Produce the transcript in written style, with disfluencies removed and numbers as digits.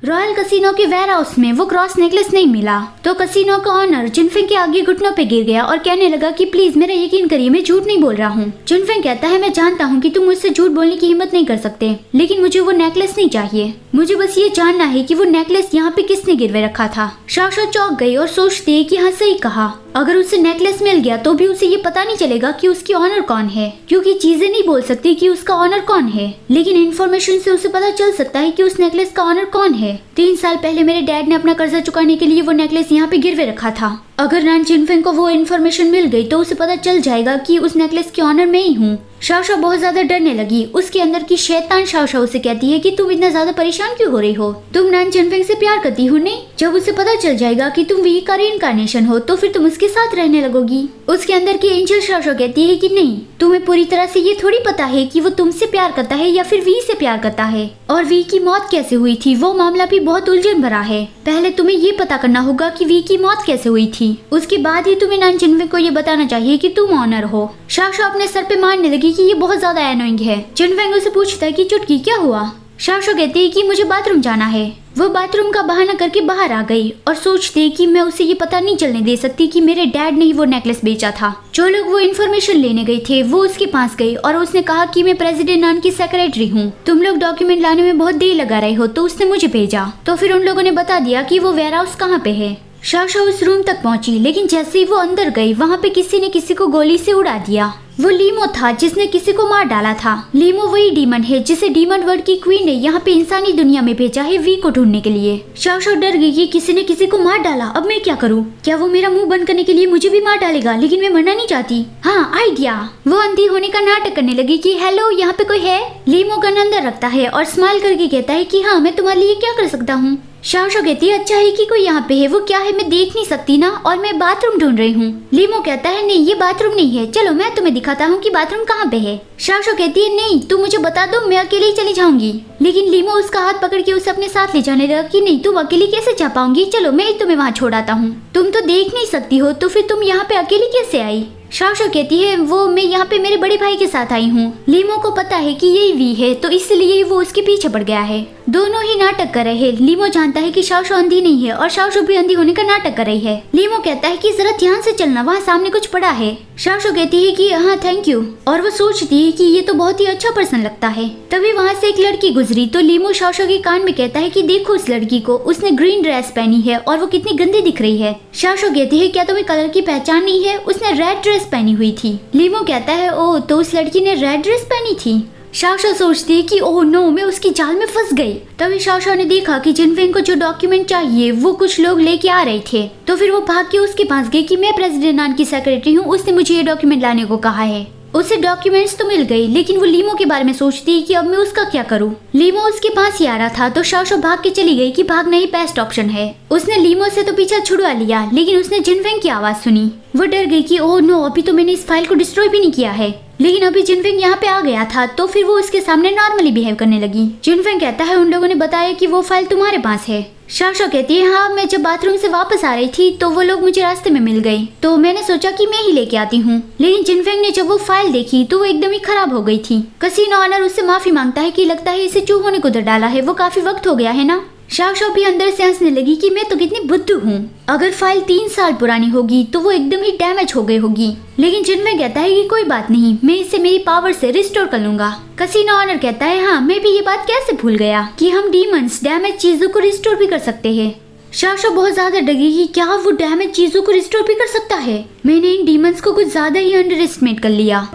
Royal casino के ware house में वो क्रॉस नेकलेस नहीं मिला तो कसिनो का ऑनर जुनफेंग के आगे घुटनों पे गिर गया और कहने लगा कि प्लीज मेरा यकीन करिए, मैं झूठ नहीं बोल रहा हूँ। जुनफेंग कहता है मैं जानता हूँ कि तुम मुझसे झूठ बोलने की हिम्मत नहीं कर सकते, लेकिन मुझे वो नेकलेस नहीं चाहिए। मुझे बस ये जानना है कि वो नेकलेस यहाँ पे किसने गिरवे रखा था। शाओ चौंक गई और सोचती है कि हाँ सही कहा, अगर उसे नेकलेस मिल गया तो भी उसे ये पता नहीं चलेगा कि उसकी ऑनर कौन है, क्योंकि चीजें नहीं बोल सकती कि उसका ऑनर कौन है, लेकिन इन्फॉर्मेशन से उसे पता चल सकता है कि उस नेकलेस का ऑनर कौन है। 3 साल पहले मेरे डैड ने अपना कर्जा चुकाने के लिए वो नेकलेस यहाँ पे गिरवे रखा था। अगर नान जुनफेंग को वो इन्फॉर्मेशन मिल गई तो उसे पता चल जाएगा कि उस नेकलेस की ऑनर मैं ही हूँ। शाओ बहुत ज्यादा डरने लगी। उसके अंदर की शैतान शाओ उसे कहती है कि तुम इतना ज्यादा परेशान क्यों हो रही हो, तुम नान जुनफेंग से प्यार करती हो नहीं? जब उसे पता चल जाएगा कि तुम वी का रीइंकार्नेशन हो तो फिर तुम उसके साथ रहने लगोगी। उसके अंदर की एंजल शाओ कहती है कि नहीं, तुम्हें पूरी तरह से ये थोड़ी पता है कि वो तुमसे प्यार करता है या फिर वी से प्यार करता है, और वी की मौत कैसे हुई थी वो मामला भी बहुत उलझन भरा है। पहले तुम्हें ये पता करना होगा कि वी की मौत कैसे हुई थी, उसके बाद ही तुम्हें नान जुनफेंग को ये बताना चाहिए कि तुम ऑनर हो। शाओ अपने सर पे मारने लगी कि ये बहुत ज्यादा एनोइंग है। जुनफेंग उसे पूछता है कि चुटकी क्या हुआ। शाओ कहती है कि मुझे बाथरूम जाना है। वो बाथरूम का बहाना करके बाहर आ गई और सोचती है कि मैं उसे ये पता नहीं चलने दे सकती कि मेरे डैड ने ही वो नेकलेस बेचा था। जो लोग वो इन्फॉर्मेशन लेने गए थे वो उसके पास गए और उसने कहा कि मैं प्रेसिडेंट नान की सेक्रेटरी हूँ, तुम लोग डॉक्यूमेंट लाने में बहुत देर लगा रहे हो, तो उसने मुझे भेजा। तो फिर उन लोगों ने बता दिया कि वो वेयर हाउस कहाँ पे है। शाओ उस रूम तक पहुंची, लेकिन जैसे ही वो अंदर गई वहाँ पे किसी ने किसी को गोली से उड़ा दिया। वो लीमो था जिसने किसी को मार डाला था। लीमो वही डीमन है जिसे डीमन वर्ल्ड की क्वीन ने यहाँ पे इंसानी दुनिया में भेजा है वी को ढूंढने के लिए। शाओ डर गई कि किसी ने किसी को मार डाला, अब मैं क्या करूँ? क्या वो मेरा मुंह बंद करने के लिए मुझे भी मार डालेगा? लेकिन मैं मरना नहीं चाहती। हाँ आइडिया। वो अंधी होने का नाटक करने लगी कि हेलो यहाँ पे कोई है। लीमो गन अंदर रखता है और स्माइल करके कहता है कि हाँ मैं तुम्हारे लिए क्या कर सकता हूँ। शाओ कहती है अच्छा है कि कोई यहाँ पे है, वो क्या है मैं देख नहीं सकती ना, और मैं बाथरूम ढूंढ रही हूँ। लीमो कहता है नहीं ये बाथरूम नहीं है, चलो मैं तुम्हें दिखाता हूँ कि बाथरूम कहाँ पे है। शाओ कहती है नहीं तुम मुझे बता दो, मैं अकेले ही चली जाऊंगी। लेकिन लीमो उसका हाथ पकड़ के उसे अपने साथ ले जाने लगा कि नहीं तुम अकेली कैसे जा पाऊंगी, चलो मैं ही तुम्हें वहाँ छोड़ाता हूँ। तुम तो देख नहीं सकती हो तो फिर तुम यहाँ पे अकेली कैसे आई? शाओ कहती है वो मैं यहाँ पे मेरे बड़े भाई के साथ आई हूँ। लीमो को पता है कि यही वी है तो इसलिए वो उसके पीछे पड़ गया है। दोनों ही नाटक कर रहे हैं। लीमो जानता है कि शाओ अंधी नहीं है और शाओ भी अंधी होने का नाटक कर रही है। लीमो कहता है कि जरा ध्यान से चलना, वहाँ सामने कुछ पड़ा है। शाओ कहती है कि हाँ थैंक यू, और वो सोचती है कि ये तो बहुत ही अच्छा पर्सन लगता है। तभी वहाँ से एक लड़की गुजरी तो लीमो शाओ के कान में कहता है कि देखो उस लड़की को, उसने ग्रीन ड्रेस पहनी है और वो कितनी गंदी दिख रही है। शाओ कहती है क्या तुम्हें कलर की पहचान नहीं है, उसने रेड ड्रेस पहनी हुई थी। लीमो कहता है ओ तो उस लड़की ने रेड ड्रेस पहनी थी। शाओ सोचती है कि ओह नो मैं उसकी जाल में फंस गई। तभी शाओ ने देखा कि जुनफेंग को जो डॉक्यूमेंट चाहिए वो कुछ लोग लेके आ रहे थे, तो फिर वो भाग के उसके पास गई कि मैं प्रेसिडेंट नान की सेक्रेटरी हूँ, उसने मुझे ये डॉक्यूमेंट लाने को कहा है। उसे डॉक्यूमेंट्स तो मिल गई, लेकिन वो लीमो के बारे में सोचती है कि अब मैं उसका क्या करूं। लीमो उसके पास ही आ रहा था तो शाओ भाग के चली गई कि भागना ही बेस्ट ऑप्शन है। उसने लीमो से तो पीछा छुड़वा लिया, लेकिन उसने जुनफेंग की आवाज सुनी। वो डर गई कि ओह नो अभी तो मैंने इस फाइल को डिस्ट्रॉय भी नहीं किया है। लेकिन अभी जुनफेंग यहाँ पे आ गया था तो फिर वो उसके सामने नॉर्मली बिहेव करने लगी। जुनफेंग कहता है उन लोगों ने बताया कि वो फाइल तुम्हारे पास है। शाओ कहती है हाँ मैं जब बाथरूम से वापस आ रही थी तो वो लोग मुझे रास्ते में मिल गए, तो मैंने सोचा कि मैं ही लेके आती हूँ। लेकिन जुनफेंग ने जब वो फाइल देखी तो वो एकदम ही खराब हो गई थी। कसिनो ऑनर उससे माफी मांगता है कि लगता है इसे चूहों ने कुतर डाला है, वो काफी वक्त हो गया है ना। शाओ भी अंदर से हंसने लगी कि मैं तो कितनी बुद्धू हूँ, अगर फाइल 3 साल पुरानी होगी तो वो एकदम ही डैमेज हो गई होगी। लेकिन जुनफेंग कहता है कि कोई बात नहीं, मैं इसे मेरी पावर से रिस्टोर कर लूंगा। कसिनो ऑनर कहता है हाँ मैं भी ये बात कैसे भूल गया कि हम डीमंस डैमेज चीजों को रिस्टोर भी कर सकते हैं। शाओ बहुत ज्यादा डगी कि क्या वो डैमेज चीजों को रिस्टोर भी कर सकता है। मैंने इन डीमंस को कुछ ज्यादा ही अंडर एस्टिमेट कर लिया।